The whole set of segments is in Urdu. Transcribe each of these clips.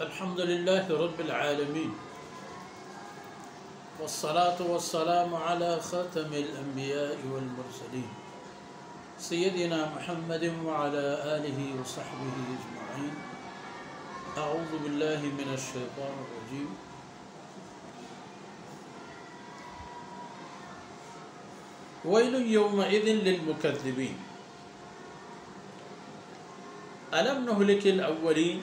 الحمد لله رب العالمين والصلاة والسلام على خاتم الأنبياء والمرسلين سيدنا محمد وعلى آله وصحبه أجمعين. أعوذ بالله من الشيطان الرجيم. ويل يومئذ للمكذبين ألم نهلك الأولين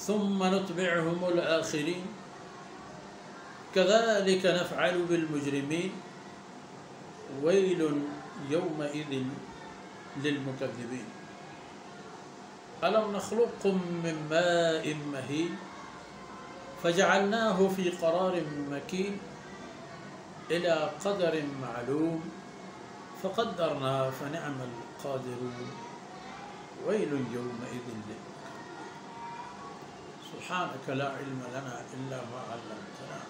ثم نتبعهم الآخرين كذلك نفعل بالمجرمين ويل يومئذ للمكذبين ألم نخلقكم من ماء مهين فجعلناه في قرار مكين إلى قدر معلوم فقدرنا فنعم القادرون ويل يومئذ للمكذبين. سبحانك لا علم لنا إلا ما علمتنا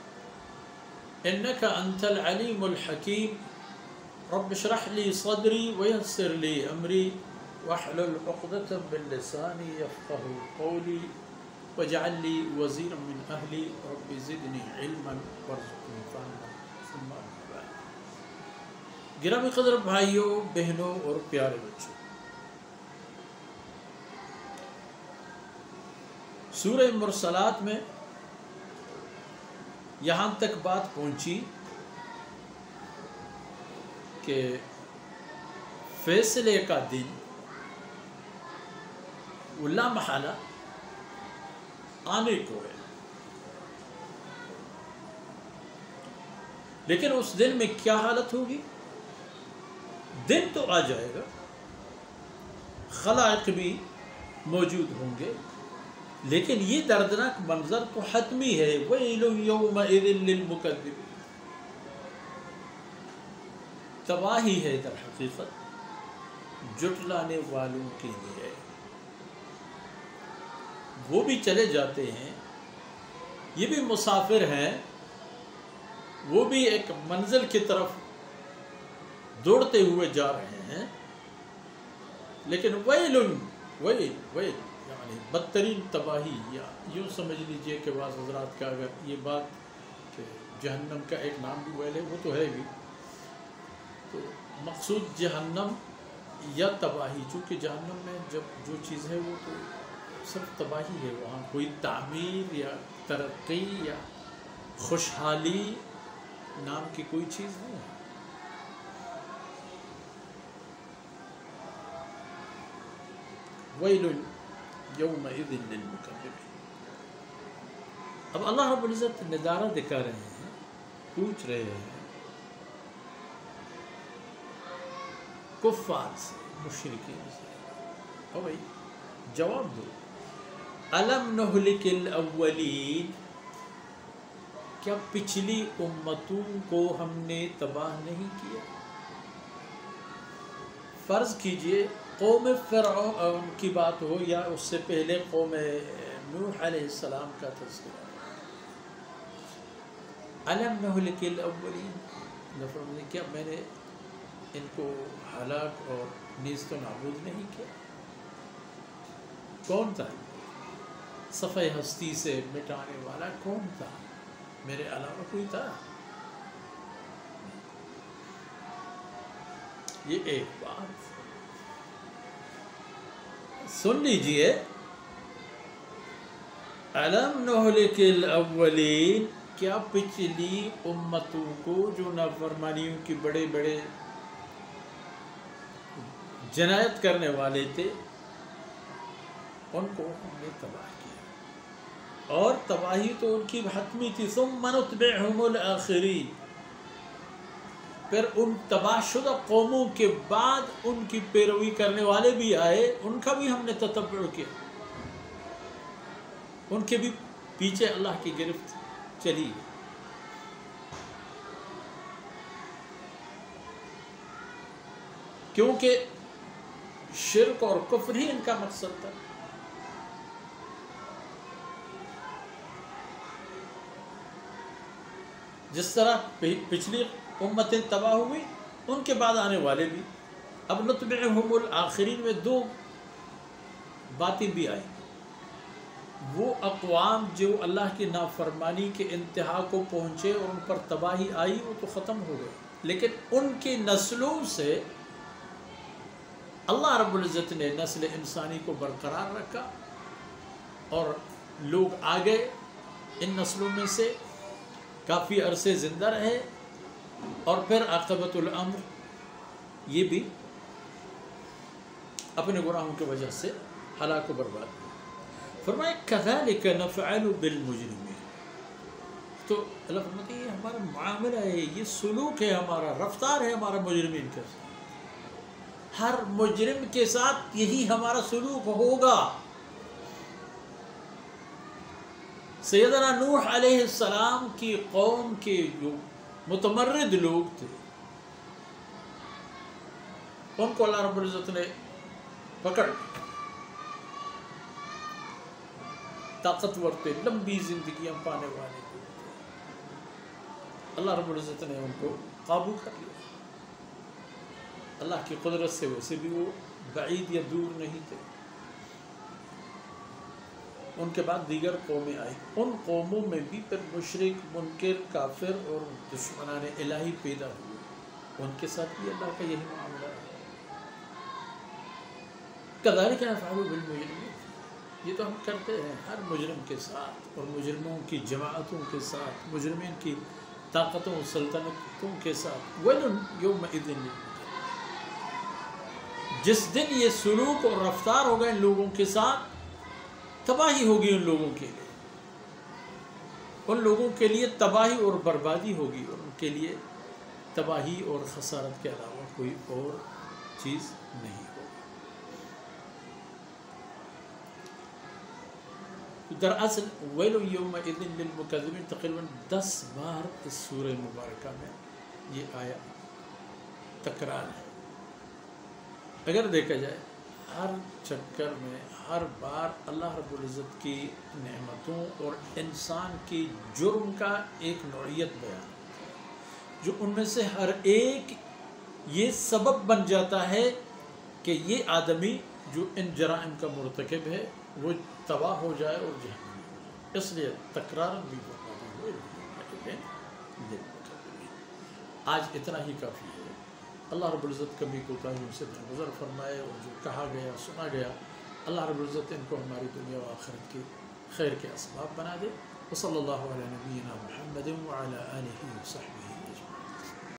إنك أنت العليم الحكيم. رب اشرح لي صدري ويسر لي أمري واحلل عقدة من لساني يفقه قولي واجعل لي وزيرا من أهلي رب زدني علما وارزقني فهما ثم أما بعد. گرامی قدر بھائیوں بہنوں اور پیارے بچوں، سورہ مرسلات میں یہاں تک بات پہنچی کہ فیصلے کا دن وہ لا محالہ آنے کو ہے، لیکن اس دن میں کیا حالت ہوگی؟ دن تو آ جائے گا، خلائق بھی موجود ہوں گے، لیکن یہ دردناک منظر تو حتمی ہے. وَيْلٌ يَوْمَئِذٍ لِّلْمُكَذِّبِينَ. تباہی ہے در حقیقت جھٹلانے والوں کے لیے. وہ بھی چلے جاتے ہیں، یہ بھی مسافر ہیں، وہ بھی ایک منزل کی طرف دوڑتے ہوئے جا رہے ہیں، لیکن ویل یعنی بدترین تباہی، یا یوں سمجھ لیجئے کہ بعض حضرات کا اگر یہ بات کہ جہنم کا ایک نام بھی ویل ہے، وہ تو ہے بھی، تو مقصود جہنم یا تباہی، چونکہ جہنم میں جب جو چیز ہے وہ تو صرف تباہی ہے، وہاں کوئی تعمیر یا ترقی یا خوشحالی نام کی کوئی چیز نہیں ہے. ویل یومئذ للمکذبین. اب اللہ رب العزت نظارہ دکھا رہے ہیں، پوچھ رہے ہیں کفار سے، مشرکین سے، او بھائی جواب دو. الم نہلک الاولین، کیا پچھلی امتوں کو ہم نے تباہ نہیں کیا؟ فرض کیجئے قوم فرعون کی بات ہو یا اس سے پہلے قوم نوح علیہ السلام کا تذکرہ. الم نہلک الاولین، فرمایا کیا میں نے ان کو ہلاک اور نیست و نابود نہیں کیا؟ کون تھا صفحہ ہستی سے مٹانے والا؟ کون تھا؟ میرے علاوہ کوئی تھا؟ یہ ایک بات سن لیجئے. الم نہلک الاولین، کیا پچھلی امتوں کو جو نافرمانیوں کی بڑے بڑے جنایت کرنے والے تھے ان کو ہم نے تباہ کیا، اور تباہی تو ان کی حتمی تھی. ثم نتبعهم الآخرین، پھر ان تباہ شدہ قوموں کے بعد ان کی پیروی کرنے والے بھی آئے، ان کا بھی ہم نے تتبع کیا، ان کے بھی پیچھے اللہ کی گرفت چلی. کیونکہ شرک اور کفر ہی ان کا مقصد تھا. جس طرح پچھلی امتیں تباہ ہوئی، ان کے بعد آنے والے بھی. اب نتبعہم الآخرین میں دو باتیں بھی آئیں. وہ اقوام جو اللہ کی نافرمانی کے انتہا کو پہنچے اور ان پر تباہی آئی وہ تو ختم ہو گئے، لیکن ان کی نسلوں سے اللہ رب العزت نے نسل انسانی کو برقرار رکھا اور لوگ آگے ان نسلوں میں سے کافی عرصے زندہ رہے، اور پھر عاقبت الامر یہ بھی اپنے گناہوں کی وجہ سے ہلاک و برباد ہوئے۔ فرمایا کذالک نفعل بالمجرمین، تو اللہ فرماتے ہیں یہ ہمارا معاملہ ہے، یہ سلوک ہے ہمارا، رفتار ہے ہمارا مجرمین کے ساتھ، ہر مجرم کے ساتھ یہی ہمارا سلوک ہوگا۔ سیدنا نوح علیہ السلام کی قوم کے جو متمرد لوگ تھے ان کو اللہ رب العزت نے پکڑ، طاقتور تھے، لمبی زندگیاں پانے والے تھے، اللہ رب العزت نے ان کو قابو کر لیا۔ اللہ کی قدرت سے ویسے بھی وہ بعید یا دور نہیں تھے۔ ان کے بعد دیگر قومیں آئی، ان قوموں میں بھی پھر مشرک، منکر، کافر اور دشمنان الہی پیدا ہوئے، ان کے ساتھ بھی اللہ کا یہی معاملہ ہے۔ کذالک نفعل بالمجرمین، یہ تو ہم کرتے ہیں ہر مجرم کے ساتھ اور مجرموں کی جماعتوں کے ساتھ، مجرمین کی طاقتوں سلطنتوں کے ساتھ۔ ویل یومئذ للمجرمین، جس دن یہ سلوک اور رفتار ہوگا ان لوگوں کے ساتھ، تباہی ہوگی ان لوگوں کے لیے، ان لوگوں کے لیے تباہی اور بربادی ہوگی، اور ان کے لیے تباہی اور خسارت کے علاوہ کوئی اور چیز نہیں ہوگی۔ دراصل ویل یومئذ للمکذبین تقریباً 10 بار اس سورہ مبارکہ میں یہ آیا تکرار ہے۔ اگر دیکھا جائے ہر چکر میں ہر بار اللہ رب العزت کی نعمتوں اور انسان کی جرم کا ایک نوعیت بیان، جو ان میں سے ہر ایک یہ سبب بن جاتا ہے کہ یہ آدمی جو ان جرائم کا مرتکب ہے وہ تباہ ہو جائے اور جہنم میں ہو جائے۔ اس لیے تکرار بھی ہوئے۔ آج اتنا ہی کافی ہے۔ اللہ رب العزت کمی کوتاہیوں سے درگزر فرمائے، اور جو کہا گیا سنا گیا اللہ رب العزت ان کو ہماری دنیا و آخرت کے خیر کے اسباب بنا دے۔ وصلی اللہ علی نبینا محمد وعلی آلہ وصحبہ۔